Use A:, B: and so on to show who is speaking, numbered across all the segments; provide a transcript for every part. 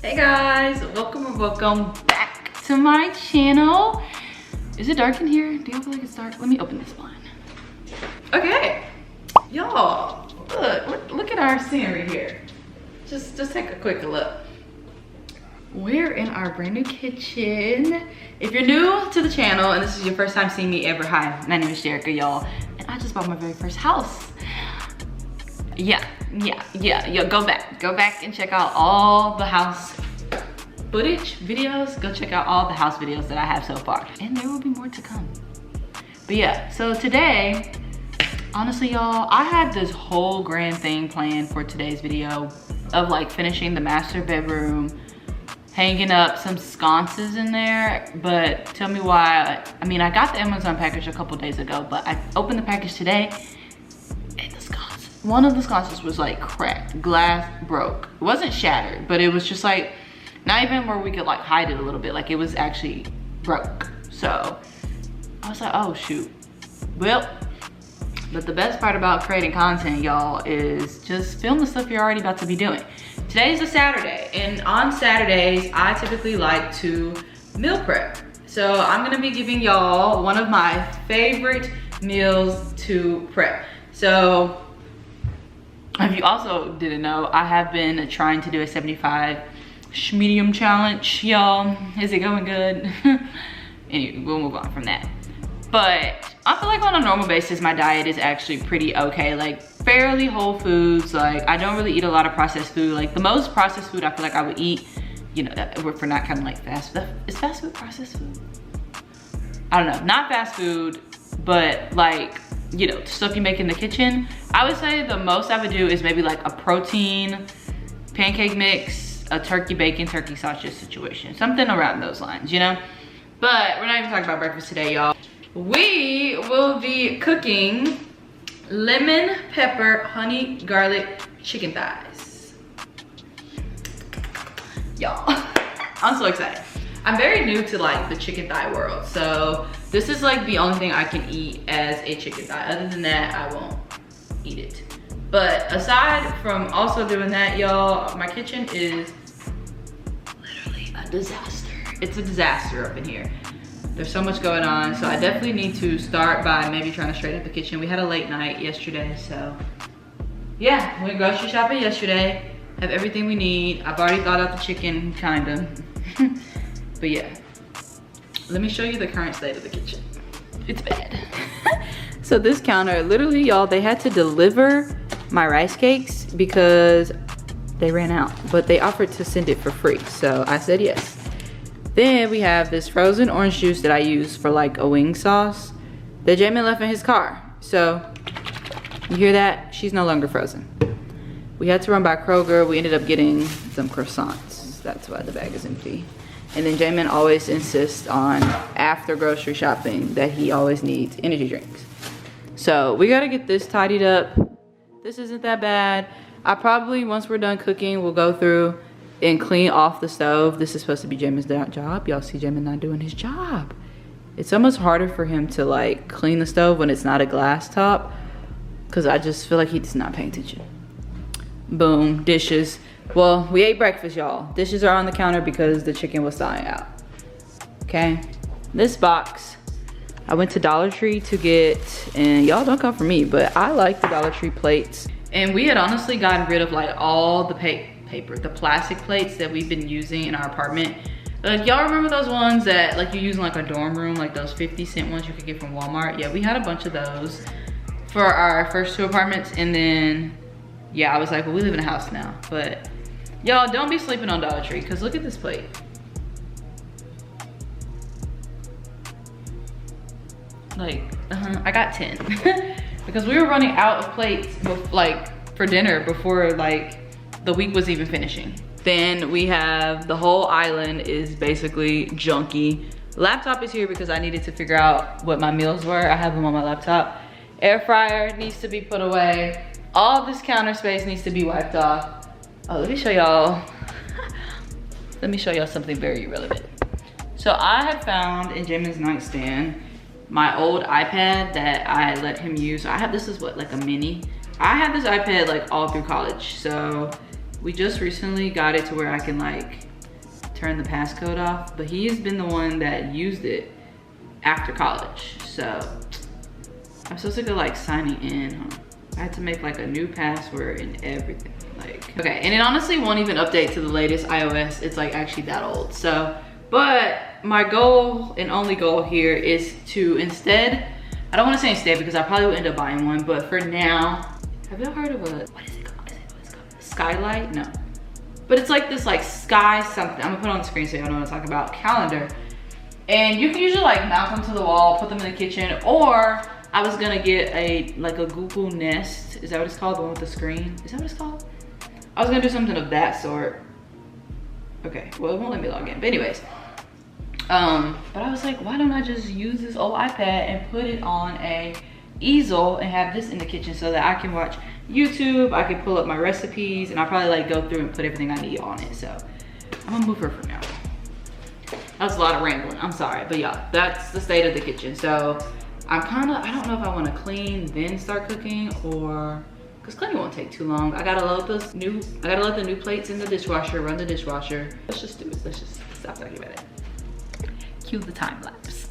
A: Hey guys, welcome or welcome back to my channel. Is it dark in here? Do y'all feel like it's dark? Let me open this blind. Okay, y'all, look at our scenery here. Just take a quick look. We're in our brand new kitchen. If you're new to the channel and this is your first time seeing me ever, hi, my name is Jerica, y'all, and I just bought my very first house. Yeah, go back and check out all the house footage videos. Go check out all the house videos that I have so far, and there will be more to come. But yeah, so today, honestly y'all, I had this whole grand thing planned for today's video of like finishing the master bedroom, hanging up some sconces in there. But tell me why. I mean, I got the Amazon package a couple days ago, but I opened the package today and one of the sconces was like cracked, glass broke. It wasn't shattered, but it was just like, not even where we could like hide it a little bit, like it was actually broke. So I was like, oh shoot. Well, but the best part about creating content, y'all, is just film the stuff you're already about to be doing. Today's a Saturday, and on Saturdays, I typically like to meal prep. So I'm gonna be giving y'all one of my favorite meals to prep. So if you also didn't know, I have been trying to do a 75 medium challenge, y'all. Is it going good? Anyway, we'll move on from that. But I feel like on a normal basis, my diet is actually pretty okay. Like fairly whole foods. Like I don't really eat a lot of processed food. Like the most processed food I feel like I would eat, you know, for not kind of like fast food. Is fast food processed food? I don't know, not fast food, but like, you know, stuff you make in the kitchen. I would say the most I would do is maybe like a protein pancake mix, a turkey bacon, turkey sausage situation. Something around those lines, you know? But we're not even talking about breakfast today, y'all. We will be cooking lemon pepper honey garlic chicken thighs. Y'all, I'm so excited. I'm very new to like the chicken thigh world, so this is like the only thing I can eat as a chicken thigh. Other than that, I won't eat it. But aside from also doing that, y'all, my kitchen is literally a disaster. It's a disaster up in here. There's so much going on, so I definitely need to start by maybe trying to straighten up the kitchen. We had a late night yesterday, so yeah, we went grocery shopping yesterday. Have everything we need. I've already thawed out the chicken, kinda. But yeah, let me show you the current state of the kitchen. It's bad. So this counter, literally y'all, they had to deliver my rice cakes because they ran out, but they offered to send it for free. So I said yes. Then we have this frozen orange juice that I use for like a wing sauce that Jamin left in his car. So you hear that? She's no longer frozen. We had to run by Kroger. We ended up getting some croissants. That's why the bag is empty. And then Jamin always insists on, after grocery shopping, that he always needs energy drinks. So we gotta get this tidied up. This isn't that bad. I probably, once we're done cooking, we'll go through and clean off the stove. This is supposed to be Jamin's job. Y'all see Jamin not doing his job. It's almost harder for him to like clean the stove when it's not a glass top, because I just feel like he's not paying attention. Boom, dishes. Well, we ate breakfast, y'all. Dishes are on the counter because the chicken was thawing out. Okay, this box, I went to Dollar Tree to get, and y'all don't come for me, but I like the Dollar Tree plates. And we had honestly gotten rid of like all the paper, the plastic plates that we've been using in our apartment. Like y'all remember those ones that like you use in like a dorm room, like those 50-cent ones you could get from Walmart? Yeah, we had a bunch of those for our first 2 apartments. And then, yeah, I was like, well, we live in a house now. But y'all, don't be sleeping on Dollar Tree, because look at this plate. Like, I got 10. Because we were running out of plates like for dinner before like the week was even finishing. Then we have the whole island is basically junky. Laptop is here because I needed to figure out what my meals were. I have them on my laptop. Air fryer needs to be put away. All this counter space needs to be wiped off. Oh, let me show y'all. Let me show y'all something very relevant. So I had found in Jamin's nightstand my old iPad that I let him use. I have, this is what, like a mini. I had this iPad like all through college. So we just recently got it to where I can like turn the passcode off, but he's been the one that used it after college. So I'm so sick of like signing in, huh? I had to make like a new password and everything. Like, okay, and it honestly won't even update to the latest iOS. It's like actually that old. So, but my goal and only goal here is to instead, I don't want to say instead because I probably will end up buying one, but for now, have y'all heard of what is it called? What's it called? Skylight? No. But it's like this like sky something. I'm gonna put it on the screen so y'all know what I'm talking about. Calendar. And you can usually like mount them to the wall, put them in the kitchen, or I was gonna get a Google Nest. Is that what it's called? The one with the screen? Is that what it's called? I was gonna do something of that sort. Okay, well, it won't let me log in. But anyways, but I was like, why don't I just use this old iPad and put it on a easel and have this in the kitchen so that I can watch YouTube, I can pull up my recipes, and I'll probably like go through and put everything I need on it. So I'm gonna move her for now. That's a lot of rambling, I'm sorry. But yeah, that's the state of the kitchen. So I don't know if I wanna clean, then start cooking, or, cause cleaning won't take too long. I gotta load the new plates in the dishwasher, run the dishwasher. Let's just do it, let's just stop talking about it. Cue the time lapse.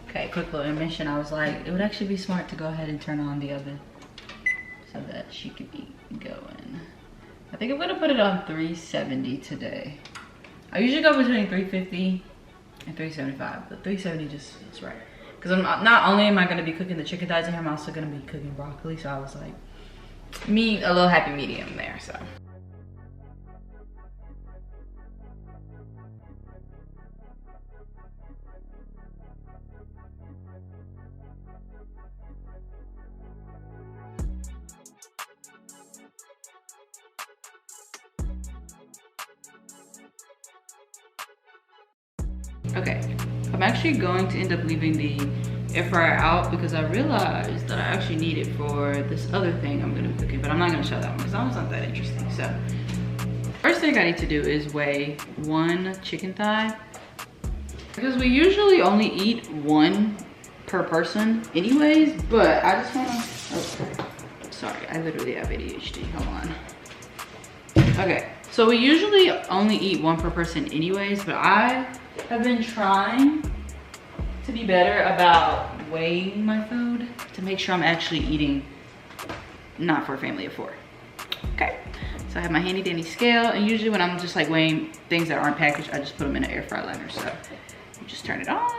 A: Okay, quick little intermission. I was like, it would actually be smart to go ahead and turn on the oven so that she could be going. I think I'm gonna put it on 370 today. I usually go between 350 and 375, but 370 just is right. Because not only am I gonna be cooking the chicken thighs in here, I'm also gonna be cooking broccoli. So I was like, a little happy medium there, so. Okay, I'm actually going to end up leaving the air fryer out because I realized that I actually need it for this other thing I'm gonna be cooking, but I'm not gonna show that one because that one's not that interesting. So, first thing I need to do is weigh one chicken thigh because we usually only eat one per person anyways, but I just wanna, oh, sorry, I literally have ADHD, hold on. Okay, so we usually only eat one per person anyways, but I have been trying to be better about weighing my food to make sure I'm actually eating not for a family of 4. Okay, so I have my handy dandy scale, and usually when I'm just like weighing things that aren't packaged, I just put them in an air fryer liner. So you just turn it on.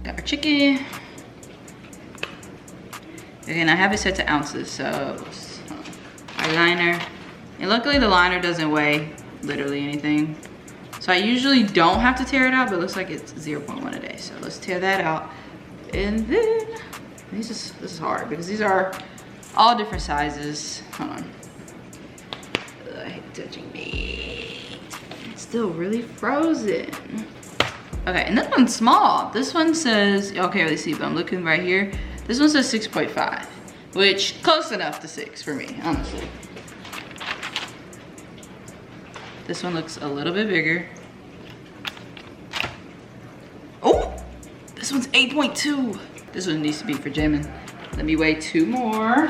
A: Got our chicken. Again, I have it set to ounces, so our liner. And luckily the liner doesn't weigh literally anything. So I usually don't have to tear it out, but it looks like it's 0.1 a day. So let's tear that out. And then, this is hard because these are all different sizes. Hold on. Ugh, I hate touching meat. It's still really frozen. Okay, and this one's small. This one says, y'all can't really see, but I'm looking right here. This one says 6.5, which close enough to 6 for me, honestly. This one looks a little bit bigger. Oh, this one's 8.2. This one needs to be for jamming. Let me weigh 2 more.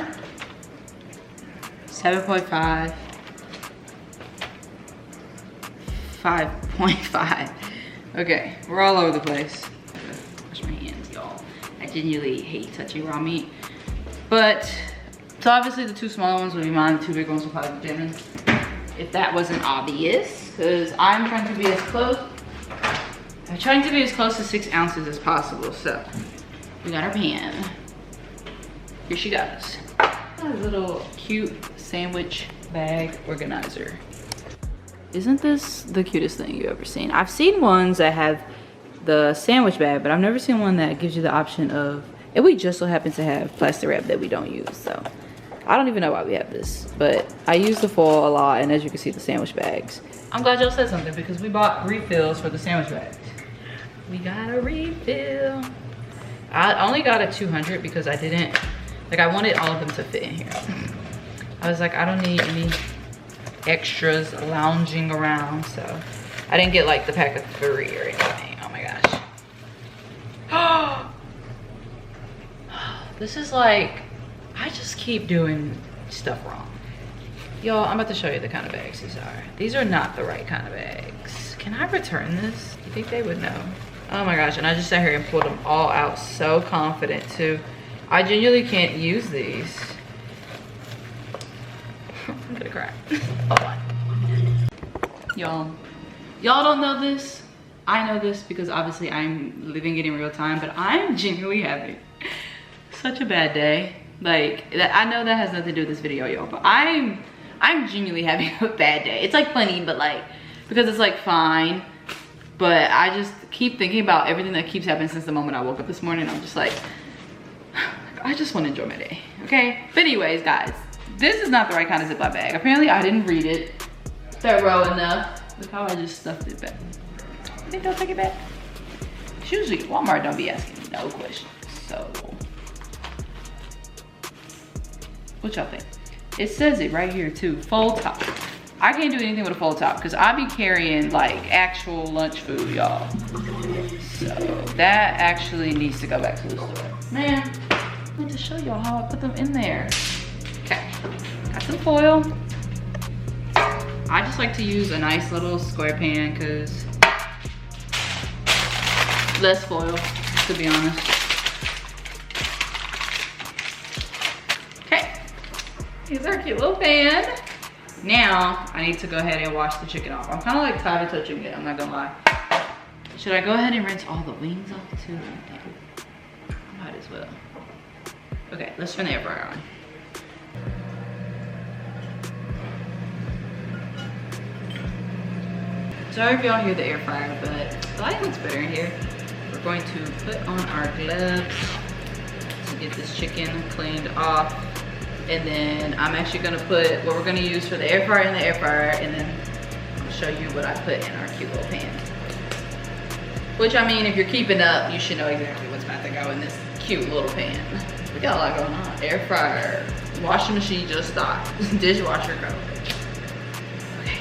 A: 7.5. 5.5. Okay, we're all over the place. Wash my hands, y'all. I genuinely hate touching raw meat. But, so obviously the 2 smaller ones will be mine, the 2 big ones will probably be jamming. If that wasn't obvious, because I'm trying to be as close. I'm trying to be as close to 6 ounces as possible. So we got our pan. Here she goes. A little cute sandwich bag organizer. Isn't this the cutest thing you've ever seen? I've seen ones that have the sandwich bag, but I've never seen one that gives you the option of, and we just so happen to have plastic wrap that we don't use, so. I don't even know why we have this, but I use the foil a lot, and as you can see, the sandwich bags. I'm glad y'all said something because we bought refills for the sandwich bags. We got a refill. I only got a 200 because I didn't, like I wanted all of them to fit in here. I was like, I don't need any extras lounging around. So I didn't get like the pack of 3 or anything. Oh my gosh. This is like, I just keep doing stuff wrong. Y'all, I'm about to show you the kind of bags these are. These are not the right kind of bags. Can I return this? You think they would know? Oh my gosh, and I just sat here and pulled them all out so confident too. I genuinely can't use these. I'm gonna cry. Hold on. Y'all don't know this. I know this because obviously I'm living it in real time, but I'm genuinely having such a bad day. Like, I know that has nothing to do with this video, y'all, but I'm genuinely having a bad day. It's like funny, but like, because it's like fine, but I just keep thinking about everything that keeps happening since the moment I woke up this morning. I'm just like, I just want to enjoy my day, okay? But anyways, guys, this is not the right kind of Ziploc bag. Apparently I didn't read it thorough enough. Look how I just stuffed it back. You think they'll take it back? Usually Walmart don't be asking no questions, so. What y'all think? It says it right here too, fold top. I can't do anything with a fold top because I be carrying like actual lunch food, y'all. So that actually needs to go back to the store. Man, I need to show y'all how I put them in there. Okay, got some foil. I just like to use a nice little square pan because less foil, to be honest. Okay, here's our cute little pan. Now, I need to go ahead and wash the chicken off. I'm kind of like tired of touching it, I'm not gonna lie. Should I go ahead and rinse all the wings off too? Might as well. Okay, let's turn the air fryer on. Sorry if y'all hear the air fryer, but the light looks better in here. We're going to put on our gloves to get this chicken cleaned off. And then I'm actually gonna put what we're gonna use for the air fryer in the air fryer, and then I'll show you what I put in our cute little pan. Which, I mean, if you're keeping up, you should know exactly what's about to go in this cute little pan. We got a lot going on. Air fryer, washing machine just stopped, dishwasher go. Okay.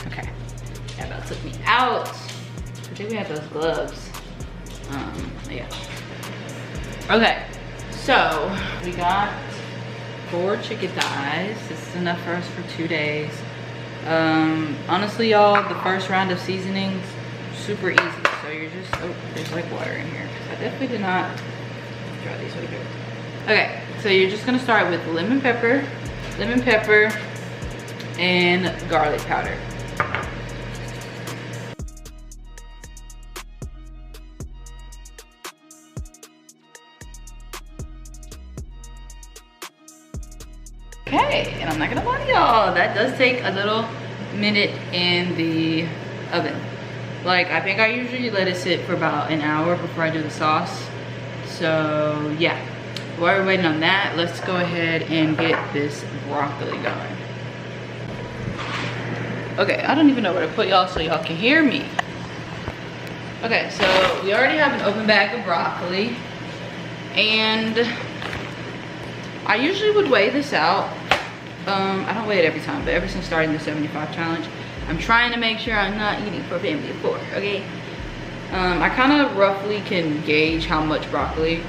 A: Okay, that about took me out. I think we had those gloves. Yeah. Okay, so we got 4 chicken thighs. This is enough for us for 2 days. Honestly, y'all, the first round of seasonings, super easy. So you're just, oh, there's like water in here. I definitely did not dry these way here. Okay, so you're just gonna start with lemon pepper, and garlic powder. Okay, and I'm not gonna lie to y'all, that does take a little minute in the oven. Like, I think I usually let it sit for about an hour before I do the sauce. So yeah, while we're waiting on that, let's go ahead and get this broccoli going. Okay, I don't even know where to put y'all so y'all can hear me. Okay, so we already have an open bag of broccoli, and I usually would weigh this out. I don't weigh it every time, but ever since starting the 75 challenge, I'm trying to make sure I'm not eating for a family of 4, okay? I kind of roughly can gauge how much broccoli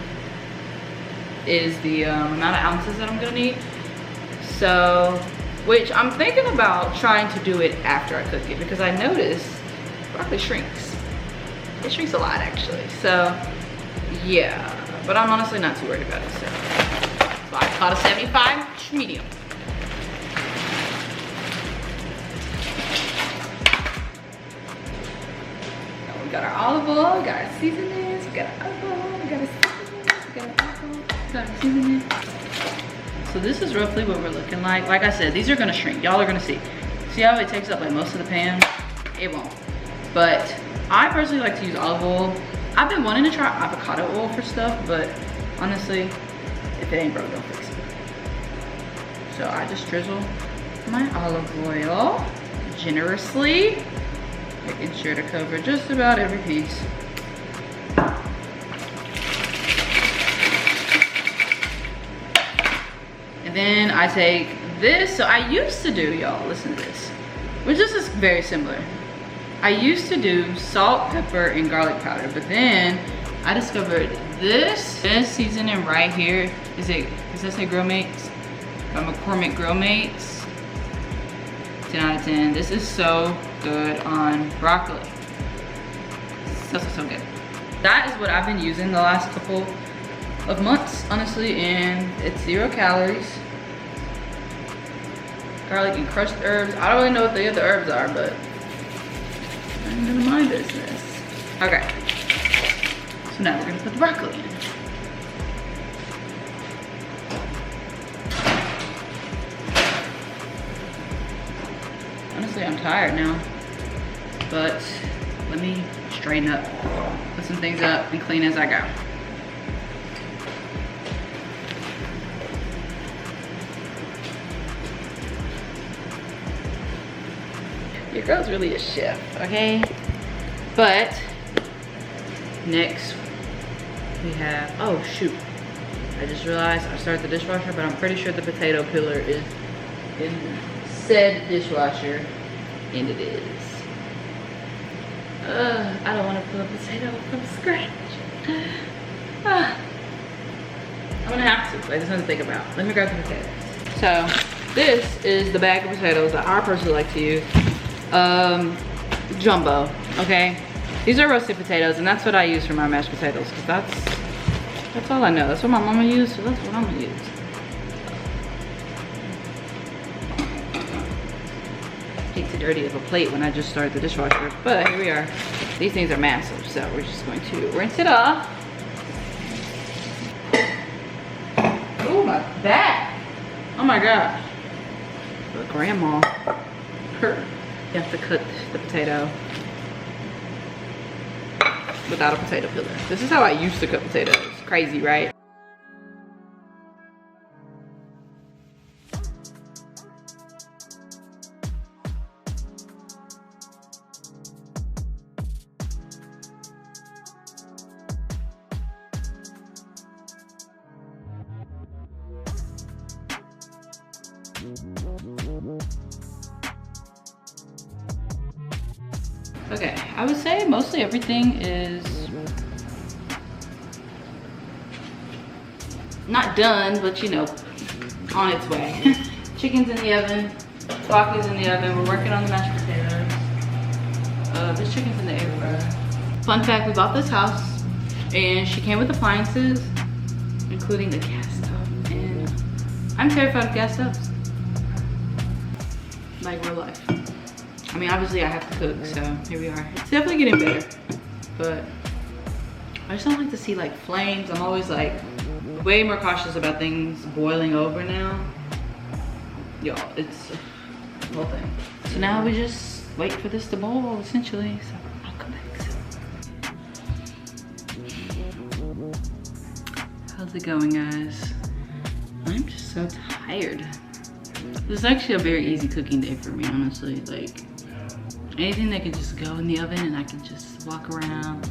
A: is the amount of ounces that I'm gonna need. So, which I'm thinking about trying to do it after I cook it, because I noticed broccoli shrinks. It shrinks a lot, actually. So, yeah, but I'm honestly not too worried about it, so I caught a 75 medium. So we got our olive oil, we got our seasonings, we got our alcohol, we got our seasonings, we got our alcohol, we got our seasonings. So this is roughly what we're looking like. Like I said, these are gonna shrink. Y'all are gonna see. See how it takes up like most of the pan? It won't. But I personally like to use olive oil. I've been wanting to try avocado oil for stuff, but honestly, if it ain't broke, don't fix it. So I just drizzle my olive oil generously, making sure to cover just about every piece. And then I take this. So I used to do, y'all, listen to this, which this is very similar. I used to do salt, pepper, and garlic powder, but then I discovered this seasoning right here. Does that say Grill Mates? By McCormick Grill Mates. 10 out of 10. This is so good on broccoli. So good. That is what I've been using the last couple of months, honestly, and it's 0 calories. Garlic and crushed herbs. I don't really know what the other herbs are, but I'm none of my business. Okay. So now we're gonna put the broccoli in. Honestly, I'm tired now, but let me straighten up, put some things up, and clean as I go. Your girl's really a chef, okay? But next we have, oh shoot. I just realized I started the dishwasher, but I'm pretty sure the potato peeler is in said dishwasher, and it is. I don't want to peel a potato from scratch. I'm gonna have to, I just want to think about. Let me grab the potatoes. So this is the bag of potatoes that I personally like to use. Jumbo, okay? These are roasted potatoes, and that's what I use for my mashed potatoes, because that's all I know. That's what my mama used, so that's what I'm gonna use. Takes it dirty of a plate when I just started the dishwasher, but here we are. These things are massive, so we're just going to rinse it off. Oh, my back! Oh my gosh. Look, grandma. You have to cut the potato without a potato peeler. This is how I used to cut potatoes. Crazy, right? Okay, I would say mostly everything is not done, but you know, on its way. Chicken's in the oven, guaca's in the oven. We're working on the mashed potatoes. This chicken's in the air fryer. Fun fact, we bought this house and she came with appliances, including the gas stove. And I'm terrified of gas stoves. Like real life. I mean, obviously I have to cook, so here we are. It's definitely getting better, but I just don't like to see like flames. I'm always like way more cautious about things boiling over now. Y'all, it's the whole thing. So now we just wait for this to boil, essentially. So I'll come back. How's it going, guys? I'm just so tired. This is actually a very easy cooking day for me, honestly. Like, anything that can just go in the oven and I can just walk around,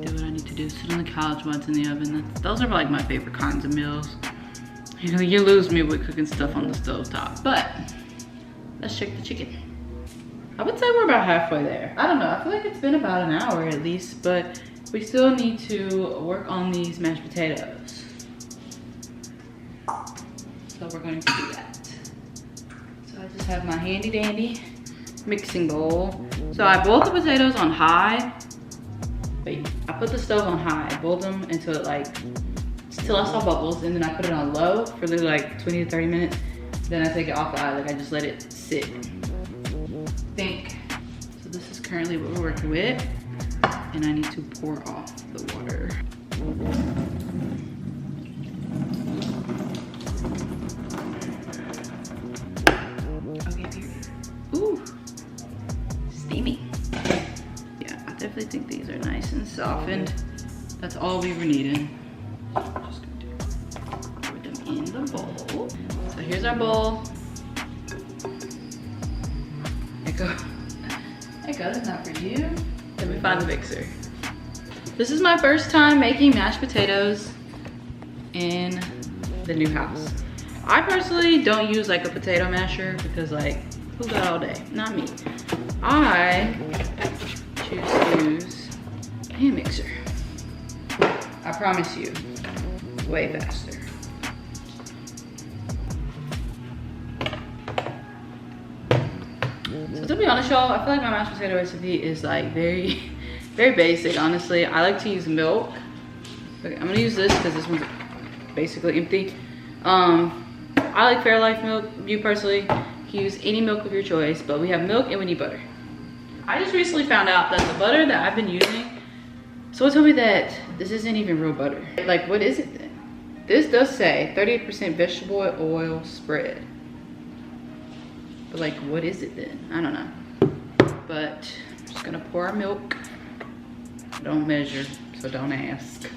A: do what I need to do, sit on the couch while it's in the oven. Those are like my favorite kinds of meals. You know, you lose me with cooking stuff on the stove top. But let's check the chicken. I would say we're about halfway there. I don't know, I feel like it's been about an hour at least, but we still need to work on these mashed potatoes. So we're going to do that. So I just have my handy dandy mixing bowl. So I boiled the potatoes on high. Wait, I put the stove on high. I boiled them until it like, till I saw bubbles, and then I put it on low for literally like 20 to 30 minutes. Then I take it off the eye, like I just let it sit. So this is currently what we're working with. And I need to pour off the water. Okay, period. Ooh. Steamy. Yeah, I definitely think these are nice and softened. That's all we were needing. Just gonna pour them in the bowl. So here's our bowl. Go. Echo, that's not for you. Let me find the mixer. This is my first time making mashed potatoes in the new house. I personally don't use like a potato masher because like, who got all day? Not me. I choose to use a hand mixer. I promise you, way faster. So to be honest, y'all, I feel like my mashed potato recipe is like very basic, honestly. I like to use milk. Okay, I'm gonna use this because this one's basically empty. I like Fairlife milk. You personally can use any milk of your choice, but we have milk and we need butter. I just recently found out that the butter that I've been using, someone told me that this isn't even real butter. Like, what is it then? This does say 38% vegetable oil spread. But like, what is it then? I don't know. But I'm just gonna pour our milk. Don't measure, so don't ask.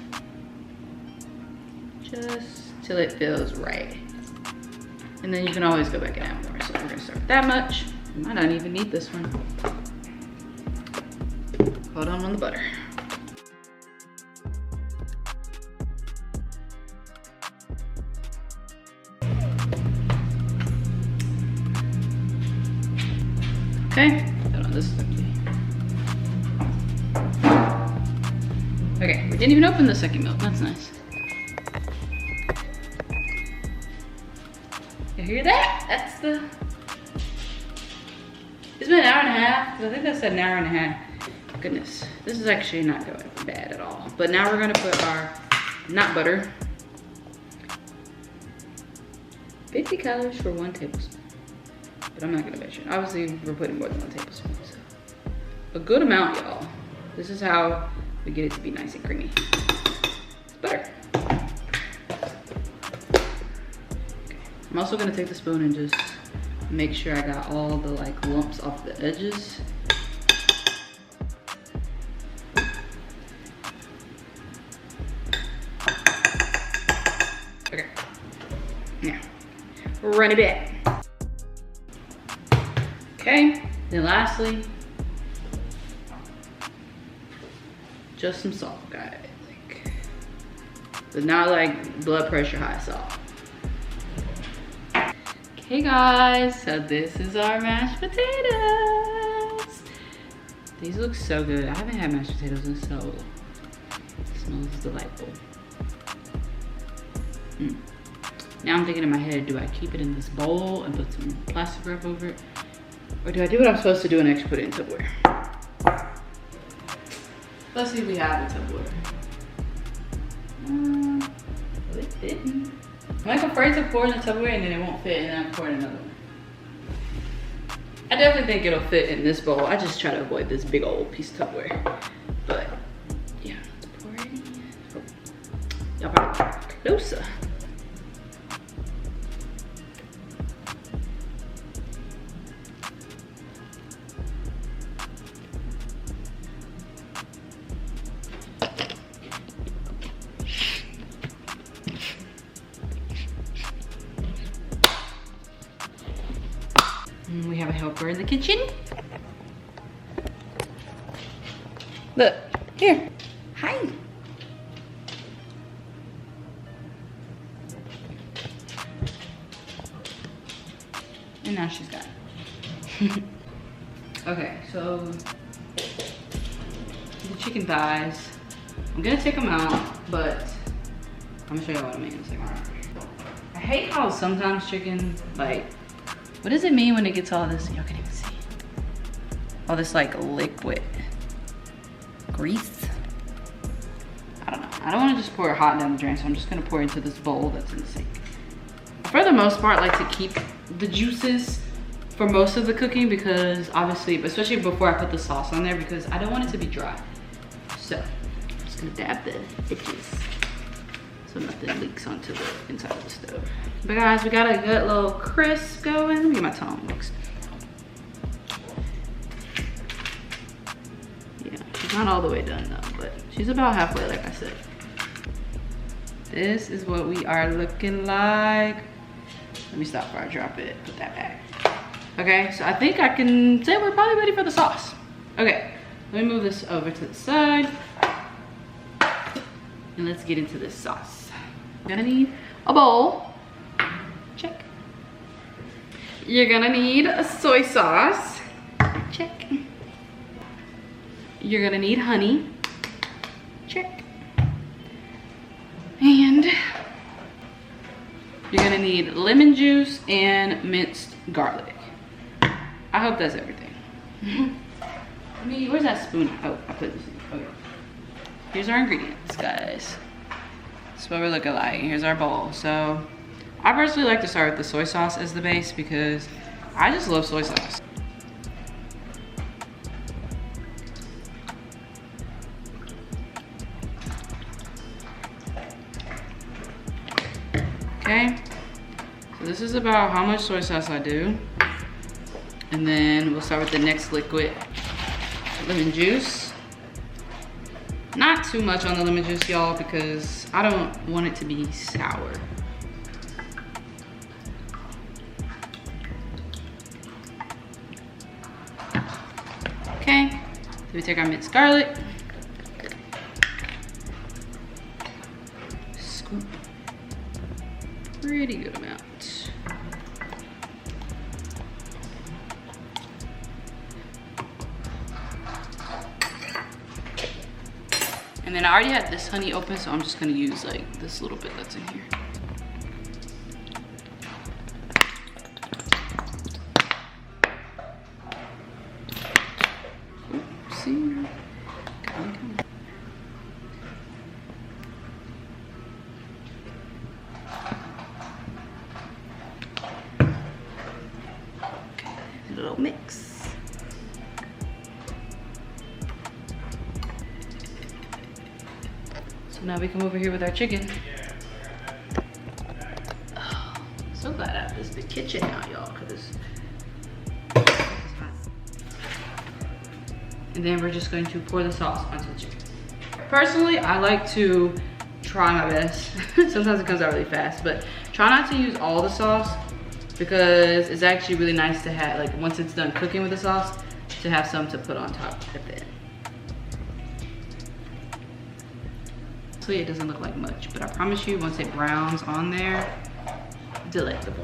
A: Just till it feels right. And then you can always go back and add more. So we're gonna start with that much. You might not even need this one. Hold on the butter. Okay, hold on, this is empty. Okay, we didn't even open the second milk, that's nice. You hear that? That's the... It's been an hour and a half, I think that said an hour and a half. Goodness, this is actually not going bad at all. But now we're gonna put our nut butter. 50 calories for 1 tablespoon. But I'm not gonna measure it. Obviously, we're putting more than 1 tablespoon, so. A good amount, y'all. This is how we get it to be nice and creamy. It's butter. I'm also gonna take the spoon and just make sure I got all the like lumps off the edges. Okay, now, run it back. Okay, then lastly, just some salt, guys. But not like blood pressure high salt. Hey guys, so this is our mashed potatoes. These look so good. I haven't had mashed potatoes in so long. It smells delightful. Now I'm thinking in my head, do I keep it in this bowl and put some plastic wrap over it? Or do I do what I'm supposed to do and actually put it in Tupperware? Let's see if we have a Tupperware. It didn't. I'm like afraid to pour in the Tupperware and then it won't fit and then I'm pouring another one. I definitely think it'll fit in this bowl. I just try to avoid this big old piece of Tupperware. But yeah, let's pour it in. Oh. Y'all probably closer. We have a helper in the kitchen. Look, here. Hi. And now she's got it. Okay, so the chicken thighs. I'm gonna take them out, but I'm gonna show you what I mean in a second. I hate how sometimes chicken, like, what does it mean when it gets all this, y'all can even see, all this like liquid grease? I don't know. I don't want to just pour it hot down the drain, so I'm just gonna pour it into this bowl that's in the sink. For the most part, I like to keep the juices for most of the cooking because obviously, especially before I put the sauce on there, because I don't want it to be dry. So I'm just gonna dab the edges so nothing leaks onto the inside of the stove. But guys, we got a good little crisp going. Let me get my tongue mixed. Yeah, she's not all the way done though, but she's about halfway, like I said. This is what we are looking like. Let me stop before I drop it, put that back. Okay, so I think I can say we're probably ready for the sauce. Okay, let me move this over to the side. And let's get into this sauce. You're gonna need a bowl. Check. You're gonna need a soy sauce. Check. You're gonna need honey. Check. And you're gonna need lemon juice and minced garlic. I hope that's everything. Where's that spoon? Oh, I put this in. Okay. Here's our ingredients, guys. That's what we're looking like. Here's our bowl. So I personally like to start with the soy sauce as the base because I just love soy sauce. Okay, so this is about how much soy sauce I do. And then we'll start with the next liquid, lemon juice. Not too much on the lemon juice, y'all, because I don't want it to be sour. Okay, so we take our minced garlic. Scoop. Pretty good amount. And then I already had this honey open, so I'm just gonna use like this little bit that's in here. Oopsie. Come. Okay, a little mix. Now we come over here with our chicken. Oh, so glad I have this big kitchen now, y'all, because it's hot. And then we're just going to pour the sauce onto the chicken. Personally, I like to try my best. Sometimes it comes out really fast, but try not to use all the sauce because it's actually really nice to have, like once it's done cooking with the sauce, to have some to put on top at the end. It doesn't look like much, but I promise you once it browns on there, delectable.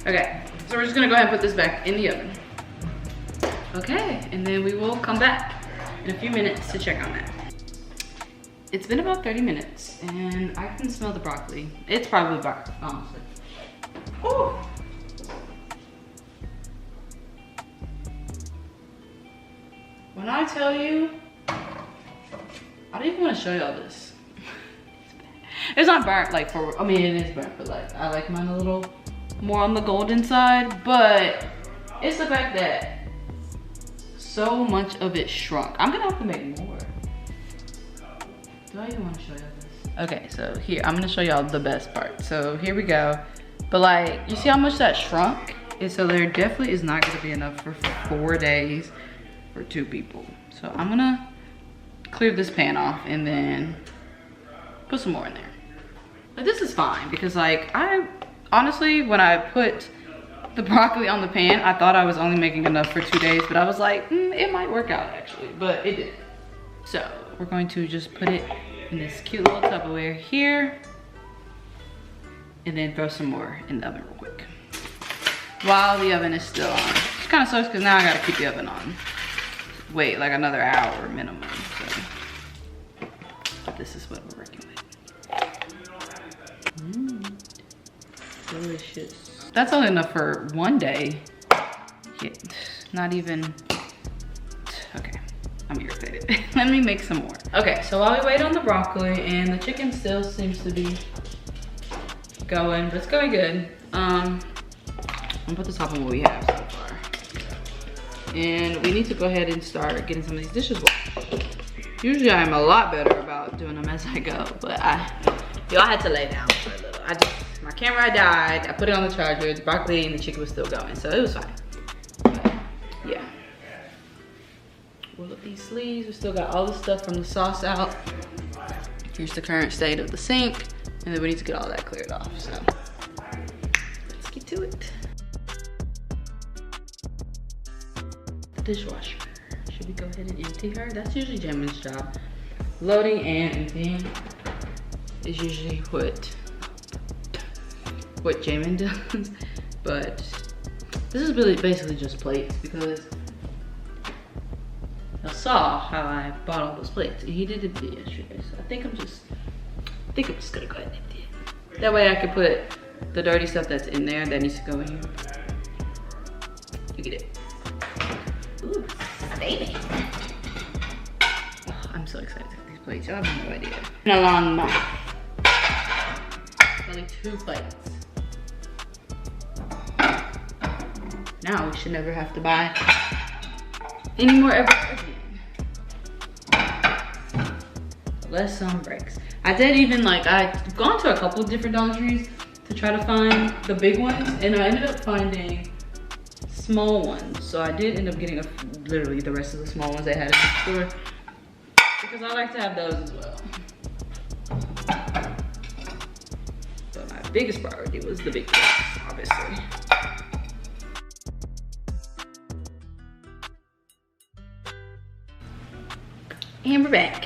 A: Okay, so we're just gonna go ahead and put this back in the oven. Okay, and then we will come back in a few minutes to check on that. It's been about 30 minutes and I can smell the broccoli. It's probably broccoli, honestly. Ooh. When I tell you, I don't even want to show y'all this. It's not burnt like for, I mean it is burnt, but like I like mine a little more on the golden side, but it's the fact that so much of it shrunk. I'm gonna have to make more. Do I even want to show y'all this? Okay, so here, I'm gonna show y'all the best part. So here we go. But like, you see how much that shrunk? And so there definitely is not gonna be enough for 4 days for 2 people. So I'm gonna clear this pan off and then put some more in there. But this is fine because like I honestly, when I put the broccoli on the pan, I thought I was only making enough for 2 days, but I was like, it might work out actually, but it didn't. So we're going to just put it in this cute little Tupperware here and then throw some more in the oven real quick while the oven is still on. It kind of sucks because now I gotta keep the oven on. Wait, like another hour minimum, so. But this is what we're working with. Delicious. That's only enough for 1 day. Yeah, not even, okay, I'm irritated. Let me make some more. Okay, so while we wait on the broccoli and the chicken still seems to be going, but it's going good. I'm gonna put the top on what we have so far. And we need to go ahead and start getting some of these dishes washed. Usually I'm a lot better about doing them as I go, but I had to lay down for a little. My camera died, I put it on the charger, the broccoli and the chicken was still going, so it was fine. But yeah. Roll up these sleeves, we still got all the stuff from the sauce out. Here's the current state of the sink, and then we need to get all that cleared off, so let's get to it. dishwasher. Should we go ahead and empty her? That's usually Jamin's job. Loading and emptying is usually what Jamin does. But this is really basically just plates because I saw how I bought all those plates and he did empty it yesterday. So I think I'm just gonna go ahead and empty it. That way I can put the dirty stuff that's in there that needs to go in here. You get it. Ooh, baby. Oh, I'm so excited to cook these plates. Y'all have no idea. And a long mouth. Only 2 plates. Now we should never have to buy any more ever again. Unless some breaks. I did even I've gone to a couple of different Dollar Trees to try to find the big ones, and I ended up finding small ones. So I did end up getting literally the rest of the small ones they had in the store because I like to have those as well. But my biggest priority was the big ones, obviously. And we're back.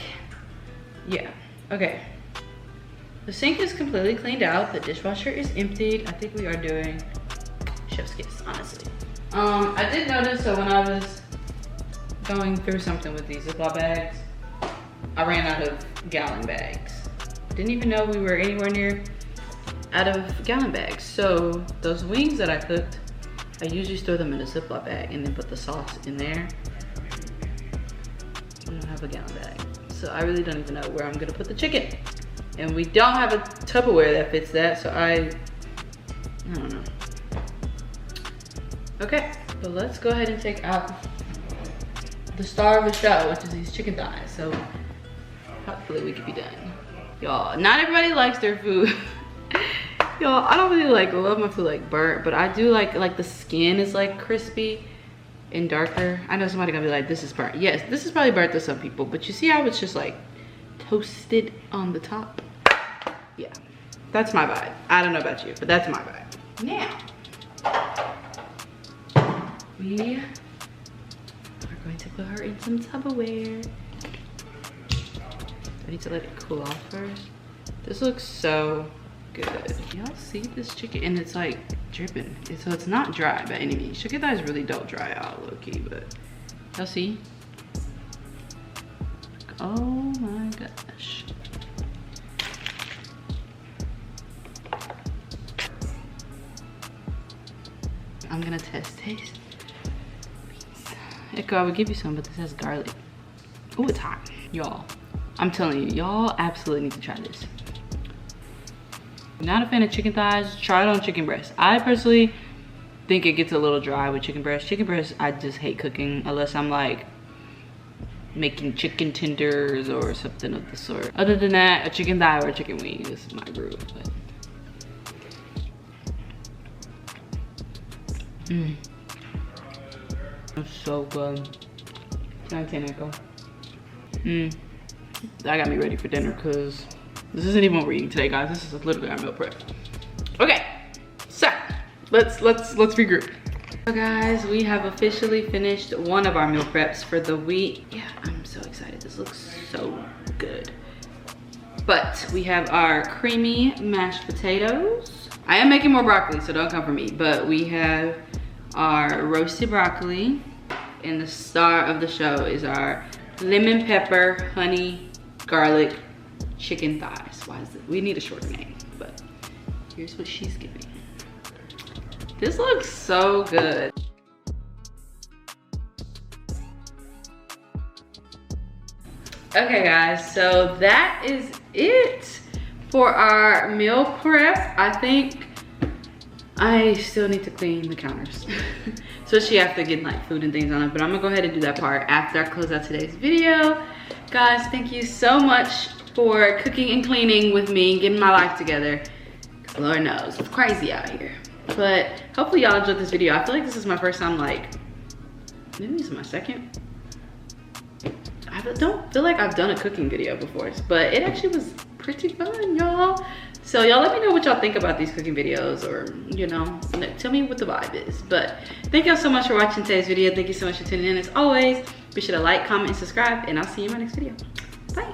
A: Yeah, okay. The sink is completely cleaned out. The dishwasher is emptied. I think we are doing chef's kiss, honestly. I did notice, so when I was going through something with these Ziploc bags, I ran out of gallon bags. Didn't even know we were anywhere near out of gallon bags. So those wings that I cooked, I usually store them in a Ziploc bag and then put the sauce in there. We don't have a gallon bag. So I really don't even know where I'm gonna put the chicken. And we don't have a Tupperware that fits that, so I don't know. Okay, but let's go ahead and take out the star of the show, which is these chicken thighs. So hopefully we can be done. Y'all, not everybody likes their food. Y'all, I don't really love my food burnt, but I do like the skin is crispy and darker. I know somebody gonna be like, this is burnt. Yes, this is probably burnt to some people, but you see how it's just toasted on the top? Yeah, that's my vibe. I don't know about you, but that's my vibe. Now, we are going to put her in some Tupperware. I need to let it cool off first. This looks so good. Y'all see this chicken? And it's dripping. So it's not dry by any means. Chicken thighs really don't dry out low key, but y'all see? Oh my gosh. I'm gonna test taste. Echo, I would give you some, but this has garlic. Oh, it's hot. Y'all, I'm telling you, y'all absolutely need to try this. Not a fan of chicken thighs, try it on chicken breast. I personally think it gets a little dry with chicken breast. Chicken breast, I just hate cooking unless I'm making chicken tenders or something of the sort. Other than that, a chicken thigh or a chicken wing is my groove. But. It's so good. 19 Echo. That got me ready for dinner because this isn't even what we're eating today, guys. This is literally our meal prep. Okay, so let's regroup. So guys, we have officially finished one of our meal preps for the week. Yeah, I'm so excited. This looks so good. But we have our creamy mashed potatoes. I am making more broccoli, so don't come for me. But we have our roasted broccoli, and the star of the show is our lemon pepper, honey, garlic, chicken thighs. Why is it? We need a shorter name, but here's what she's giving. This looks so good. Okay guys, so that is it for our meal prep. I think I still need to clean the counters. Especially after getting food and things on it, but I'm gonna go ahead and do that part after I close out today's video. Guys, thank you so much for cooking and cleaning with me, getting my life together. Cause Lord knows, it's crazy out here. But hopefully y'all enjoyed this video. I feel like this is my first time, maybe this is my second. I don't feel like I've done a cooking video before, but it actually was pretty fun, y'all. So y'all let me know what y'all think about these cooking videos, or you know, tell me what the vibe is. But thank y'all so much for watching today's video. Thank you so much for tuning in. As always, be sure to like, comment, and subscribe, and I'll see you in my next video. Bye.